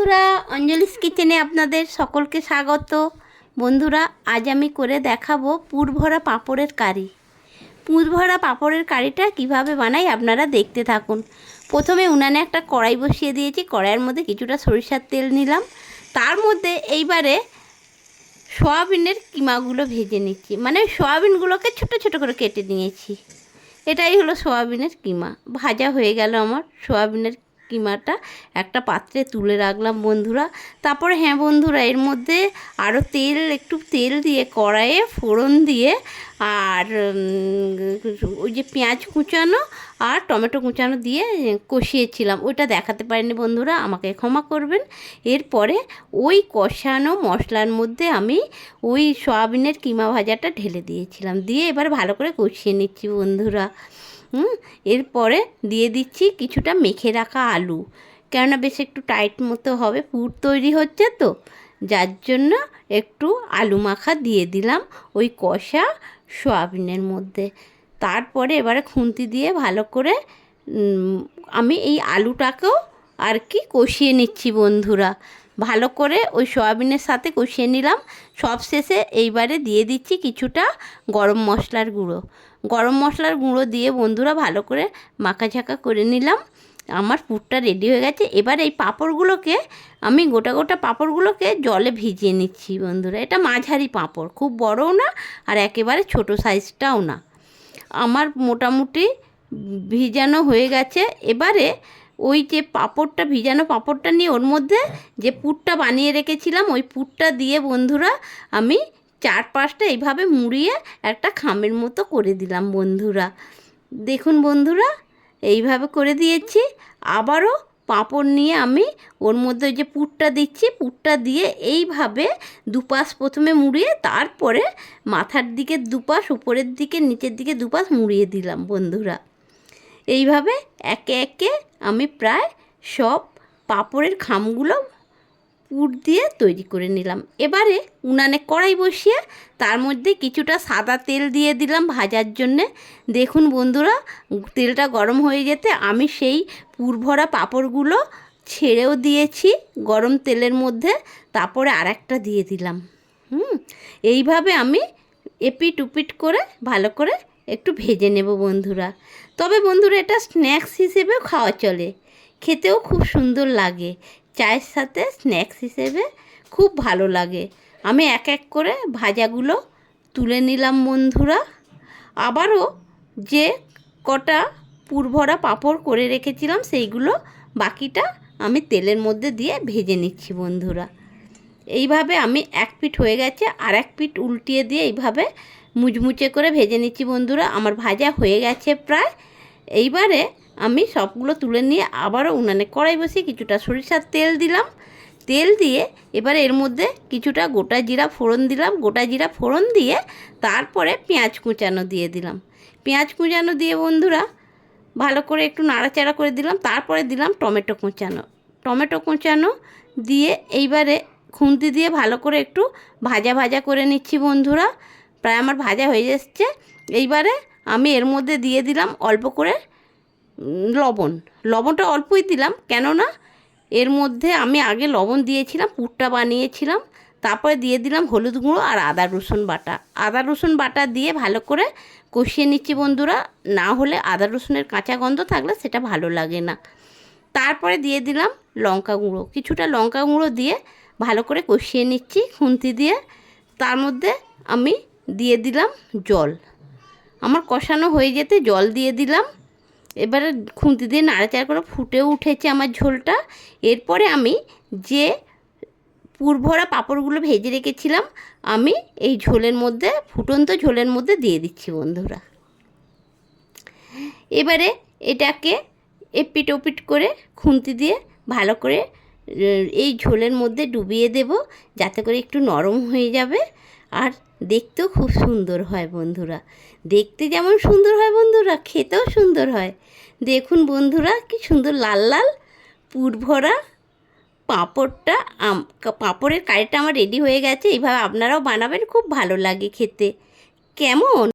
বন্ধুরা, অঞ্জলিস কিচেনে আপনাদের সকলকে স্বাগত। বন্ধুরা, আজ আমি করে দেখাবো পুর ভরা পাঁপড়ের কারি। পুর ভরা পাঁপড়ের কারিটা কিভাবে বানাই আপনারা দেখতে থাকুন। প্রথমে উনানে একটা কড়াই বসিয়ে দিয়েছি। কড়াইয়ের মধ্যে কিছুটা সরিষার তেল নিলাম। তার মধ্যে এইবারে সয়াবিনের কিমাগুলো ভেজে নিচ্ছি, মানে সয়াবিনগুলোকে ছোট ছোট করে কেটে নিয়েছি। এটাই হলো সয়াবিনের কিমা। ভাজা হয়ে গেল আমার সয়াবিনের কিমাটা, একটা পাত্রে তুলে রাখলাম বন্ধুরা। তারপরে হ্যাঁ বন্ধুরা, এর মধ্যে আরও একটু তেল দিয়ে কড়াইয়ে ফোড়ন দিয়ে আর ওই যে পেঁয়াজ কুচানো আর টমেটো কুচানো দিয়ে কষিয়েছিলাম। ওইটা দেখাতে পারিনি বন্ধুরা, আমাকে ক্ষমা করবেন। এরপরে ওই কষানো মশলার মধ্যে আমি ওই সয়াবিনের কিমা ভাজাটা ঢেলে দিয়েছিলাম, দিয়ে এবার ভালো করে কষিয়ে নিচ্ছি বন্ধুরা। এরপরে দিয়ে দিচ্ছি কিছুটা মেখে রাখা আলু, কেননা বেশ একটু টাইট মতো হবে, পুর তৈরি হচ্ছে তো, যার জন্য একটু আলু মাখা দিয়ে দিলাম ওই কষা সয়াবিনের মধ্যে। তারপরে এবারে খুন্তি দিয়ে ভালো করে আমি এই আলুটাকেও আর কি কষিয়ে নিচ্ছি বন্ধুরা। ভালো করে ওই সয়াবিনের সাথে কষিয়ে নিলাম। সব শেষে এইবারে দিয়ে দিচ্ছি কিছুটা গরম মশলার গুঁড়ো। গরম মশলার গুঁড়ো দিয়ে বন্ধুরা ভালো করে মাখাঝাকা করে নিলাম। আমার পুরটা রেডি হয়ে গেছে। এবার এই পাঁপড়গুলোকে আমি গোটা গোটা পাঁপড়গুলোকে জলে ভিজিয়ে নিচ্ছি বন্ধুরা। এটা মাঝারি পাঁপড়, খুব বড়ও না আর একেবারে ছোট সাইজটাও না। আমার মোটামুটি ভিজানো হয়ে গেছে। এবারে ওই যে পাঁপড়টা, ভিজানো পাঁপড়টা নিয়ে ওর মধ্যে যে পুরটা বানিয়ে রেখেছিলাম ওই পুরটা দিয়ে বন্ধুরা আমি চারপাশটা এইভাবে মুড়িয়ে একটা খামের মতো করে দিলাম বন্ধুরা। দেখুন বন্ধুরা, এইভাবে করে দিয়েছি। আবারও পাঁপড় নিয়ে আমি ওর মধ্যে যে পুরটা দিচ্ছি, পুরটা দিয়ে এইভাবে দুপাশ প্রথমে মুড়িয়ে তারপরে মাথার দিকে দুপাশ, উপরের দিকে নিচের দিকে দুপাশ মুড়িয়ে দিলাম বন্ধুরা। এইভাবে একে একে আমি প্রায় সব পাঁপড়ের খামগুলো পুর দিয়ে তৈরি করে নিলাম। এবারে উনানে কড়াই বসিয়ে তার মধ্যে কিছুটা সাদা তেল দিয়ে দিলাম ভাজার জন্যে। দেখুন বন্ধুরা, তেলটা গরম হয়ে যেতে আমি সেই পুর ভরা পাঁপড়গুলো ছেড়েও দিয়েছি গরম তেলের মধ্যে। তারপরে আরেকটা দিয়ে দিলাম। এইভাবে আমি এপিট উপিট করে ভালো করে একটু ভেজে নেব বন্ধুরা। তবে বন্ধুরা, এটা স্ন্যাক্স হিসেবেও খাওয়া চলে, খেতেও খুব সুন্দর লাগে। চায়ের সাথে স্ন্যাক্স হিসেবে খুব ভালো লাগে। আমি এক এক করে ভাজাগুলো তুলে নিলাম বন্ধুরা। আবারও যে কটা পুর ভরা পাঁপড় করে রেখেছিলাম সেইগুলো বাকিটা আমি তেলের মধ্যে দিয়ে ভেজে নিচ্ছি বন্ধুরা। এইভাবে আমি এক পিঠ হয়ে গেছে, আর এক পিঠ উল্টিয়ে দিয়ে এইভাবে মুচমুচে করে ভেজে নিচ্ছি বন্ধুরা। আমার ভাজা হয়ে গেছে প্রায়। এইবারে আমি সবগুলো তুলে নিয়ে আবারও উনানে কড়াই বসিয়ে কিছুটা সরিষার তেল দিলাম। তেল দিয়ে এবারে এর মধ্যে কিছুটা গোটা জিরা ফোড়ন দিলাম। গোটা জিরা ফোড়ন দিয়ে তারপরে পেঁয়াজ কুচানো দিয়ে দিলাম। পেঁয়াজ কুচানো দিয়ে বন্ধুরা ভালো করে একটু নাড়াচাড়া করে দিলাম। তারপরে দিলাম টমেটো কুচানো। টমেটো কুচানো দিয়ে এইবারে খুন্তি দিয়ে ভালো করে একটু ভাজা ভাজা করে নিচ্ছি বন্ধুরা। প্রায় আমার ভাজা হয়ে যাচ্ছে। এইবারে আমি এর মধ্যে দিয়ে দিলাম অল্প করে লবণ। লবণটা অল্পই দিলাম, কেননা এর মধ্যে আমি আগে লবণ দিয়েছিলাম, পুরটা বানিয়েছিলাম। তারপরে দিয়ে দিলাম হলুদ গুঁড়ো আর আদা রসুন বাটা। আদা রসুন বাটা দিয়ে ভালো করে কষিয়ে নিচ্ছি বন্ধুরা। না হলে আদা রসুনের কাঁচা গন্ধ থাকলে সেটা ভালো লাগে না। তারপরে দিয়ে দিলাম লঙ্কা গুঁড়ো, কিছুটা লঙ্কা গুঁড়ো দিয়ে ভালো করে কষিয়ে নিচ্ছি খুন্তি দিয়ে। তার মধ্যে আমি দিয়ে দিলাম জল। আমার কষানো হয়ে যেতে জল দিয়ে দিলাম। এবারে খুন্তি দিয়ে নাড়াচাড়া করে ফুটে উঠেছে আমার ঝোলটা। এরপরে আমি যে পুর ভরা পাঁপড়গুলো ভেজে রেখেছিলাম আমি এই ঝোলের মধ্যে, ফুটন্ত ঝোলের মধ্যে দিয়ে দিচ্ছি বন্ধুরা। এবারে এটাকে এপিট ওপিট করে খুন্তি দিয়ে ভালো করে এই ঝোলের মধ্যে ডুবিয়ে দেব, যাতে করে একটু নরম হয়ে যাবে আর দেখতেও খুব সুন্দর হয় বন্ধুরা। দেখতে যেমন সুন্দর হয় বন্ধুরা, খেতেও সুন্দর হয়। দেখুন বন্ধুরা, কি সুন্দর লাল লাল পুর ভরা পাঁপড়টা, পাঁপড়ের কারিটা আমার রেডি হয়ে গেছে। এইভাবে আপনারাও বানাবেন, খুব ভালো লাগে খেতে। কেমন?